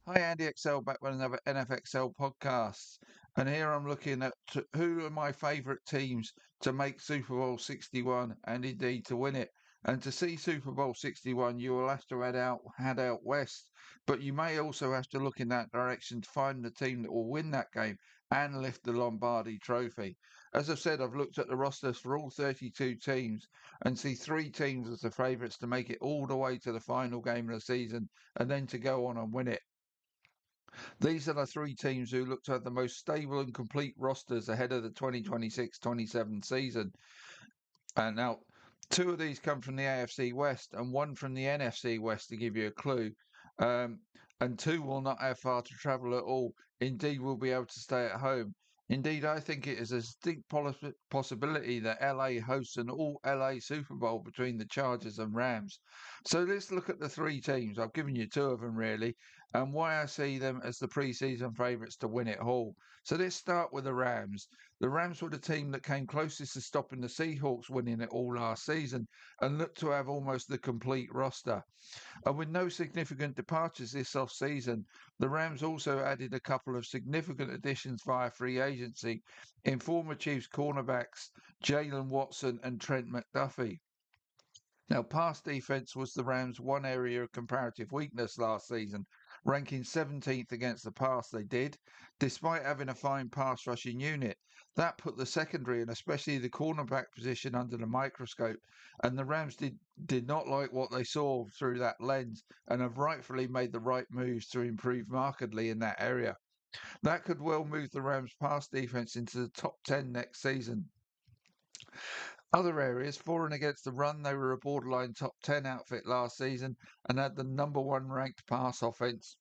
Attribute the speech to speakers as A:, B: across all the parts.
A: Hi, Andy XL, back with another NFXL podcast. And here I'm looking at who are my favourite teams to make Super Bowl 61 and indeed to win it. And to see Super Bowl 61, you will have to head out west, but you may also have to look in that direction to find the team that will win that game and lift the Lombardi Trophy. As I've said, I've looked at the rosters for all 32 teams and see three teams as the favourites to make it all the way to the final game of the season and then to go on and win it. These are the three teams who look to have the most stable and complete rosters ahead of the 2026-27 season. And now, two of these come from the AFC West and one from the NFC West, to give you a clue. Um, and two will not have far to travel at all. Indeed, will be able to stay at home. Indeed, I think it is a distinct possibility that LA hosts an all LA Super Bowl between the Chargers and Rams. So let's look at the three teams. I've given you two of them really, and why I see them as the preseason favourites to win it all. So let's start with the Rams. The Rams were the team that came closest to stopping the Seahawks winning it all last season and looked to have almost the complete roster. And with no significant departures this off-season, the Rams also added a couple of significant additions via free agency in former Chiefs cornerbacks Jalen Watson and Trent McDuffie. Now, pass defense was the Rams' one area of comparative weakness last season, ranking 17th against the pass they did, despite having a fine pass rushing unit. That put the secondary and especially the cornerback position under the microscope, and the Rams did not like what they saw through that lens and have rightfully made the right moves to improve markedly in that area. That could well move the Rams' pass defense into the top 10 next season. Other areas, for and against the run, they were a borderline top 10 outfit last season and had the number one ranked pass offense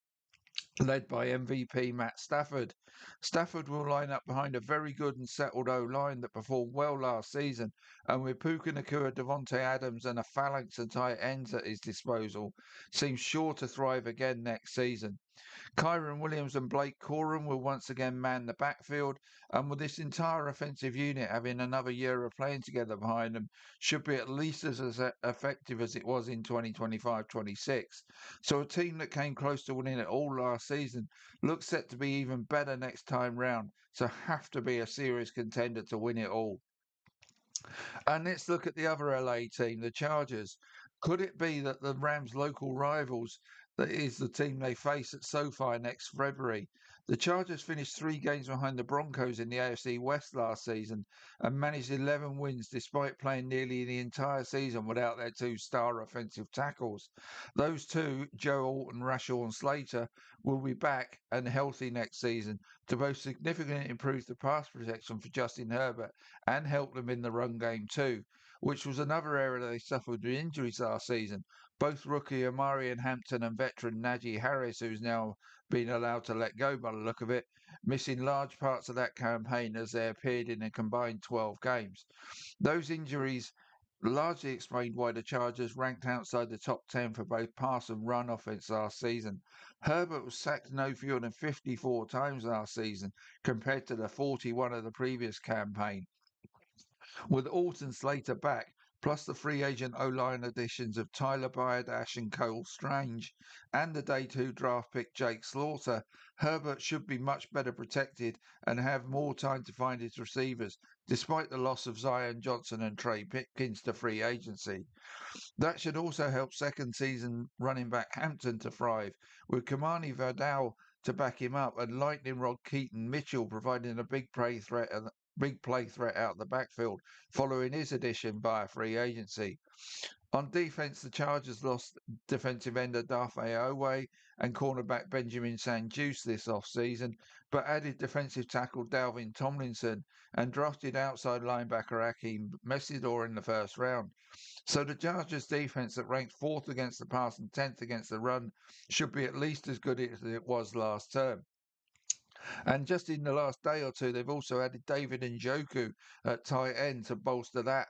A: led by MVP Matt Stafford. Stafford will line up behind a very good and settled O-line that performed well last season, and with Puka Nakua, Devontae Adams and a phalanx of tight ends at his disposal, seems sure to thrive again next season. Kyron Williams and Blake Corum will once again man the backfield, and with this entire offensive unit having another year of playing together behind them, should be at least as effective as it was in 2025-26. So a team that came close to winning it all last season looks set to be even better next time round, so have to be a serious contender to win it all. And let's look at the other LA team, the Chargers. Could it be that the Rams' local rivals, that is the team they face at SoFi next February? The Chargers finished 3 games behind the Broncos in the AFC West last season and managed 11 wins despite playing nearly the entire season without their two star offensive tackles. Those two, Joe Alt and Rashawn Slater, will be back and healthy next season to both significantly improve the pass protection for Justin Herbert and help them in the run game too, which was another area they suffered with injuries last season. Both rookie Amari Hampton and veteran Najee Harris, who's now been allowed to let go by the look of it, missing large parts of that campaign as they appeared in a combined 12 games. Those injuries largely explained why the Chargers ranked outside the top 10 for both pass and run offense last season. Herbert was sacked no fewer than 54 times last season compared to the 41 of the previous campaign. With Alton Slater back, plus the free agent O-line additions of Tyler Biodash and Cole Strange, and the day two draft pick Jake Slaughter, Herbert should be much better protected and have more time to find his receivers, despite the loss of Zion Johnson and Trey Pipkins to free agency. That should also help second season running back Hampton to thrive, with Kamani Verdal to back him up and lightning rod Keaton Mitchell providing a big play threat out the backfield following his addition via free agency. On defense, the Chargers lost defensive end Adafe Owe and cornerback Benjamin Sandjuice this offseason, but added defensive tackle Dalvin Tomlinson and drafted outside linebacker Akeem Messidor in the first round. So the Chargers defense that ranked fourth against the pass and 10th against the run should be at least as good as it was last term. And just in the last day or two, they've also added David Njoku at tight end to bolster that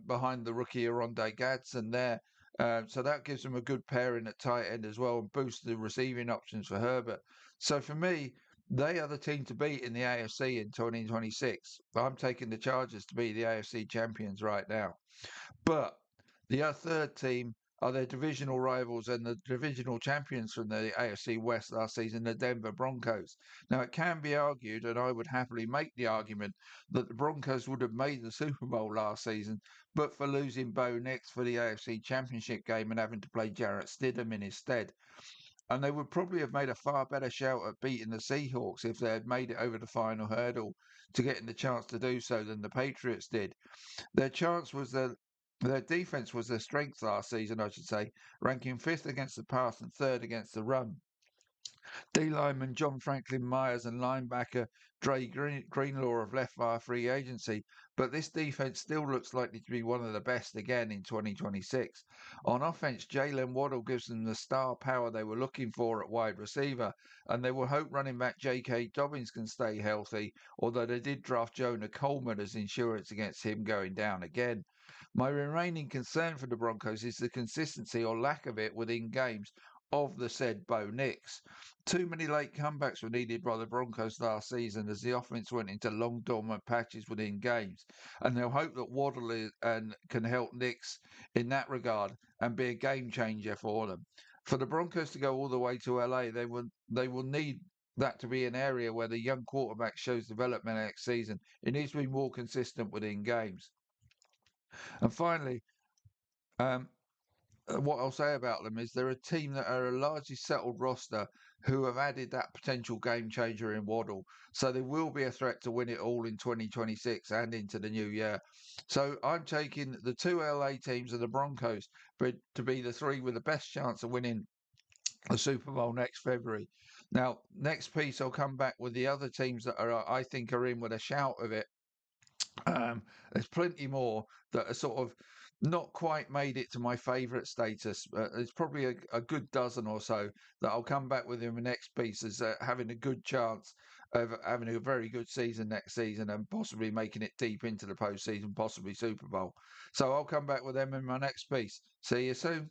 A: behind the rookie Aronde Gadsden there. So that gives them a good pairing at tight end as well and boosts the receiving options for Herbert. So for me, they are the team to beat in the AFC in 2026. I'm taking the Chargers to be the AFC champions right now. But the third team are their divisional rivals and the divisional champions from the AFC West last season, the Denver Broncos. Now, it can be argued, and I would happily make the argument, that the Broncos would have made the Super Bowl last season, but for losing Bo Nix for the AFC Championship game and having to play Jarrett Stidham in his stead. And they would probably have made a far better shout at beating the Seahawks if they had made it over the final hurdle to getting the chance to do so than the Patriots did. Their chance was their defense was their strength last season, I should say, ranking fifth against the pass and third against the run. D lineman John Franklin Myers and linebacker Greenlaw have left via free agency, but this defense still looks likely to be one of the best again in 2026. On offense, Jalen Waddle gives them the star power they were looking for at wide receiver, and they will hope running back J.K. Dobbins can stay healthy, although they did draft Jonah Coleman as insurance against him going down again. My remaining concern for the Broncos is the consistency or lack of it within games of the said Bo Nix. Too many late comebacks were needed by the Broncos last season as the offense went into long dormant patches within games, and they'll hope that Waddle and can help Nix in that regard and be a game changer for them. For the Broncos to go all the way to LA, they will need that to be an area where the young quarterback shows development next season. It needs to be more consistent within games. And finally, um, what I'll say about them is they're a team that are a largely settled roster who have added that potential game changer in Waddle. So they will be a threat to win it all in 2026 and into the new year. So I'm taking the two LA teams and the Broncos to be the three with the best chance of winning the Super Bowl next February. Now, next piece, I'll come back with the other teams that I think are in with a shout of it. There's plenty more that are sort of not quite made it to my favourite status. There's probably a good dozen or so that I'll come back with in the next piece as having a good chance of having a very good season next season and possibly making it deep into the postseason, possibly Super Bowl. So I'll come back with them in my next piece. See you soon.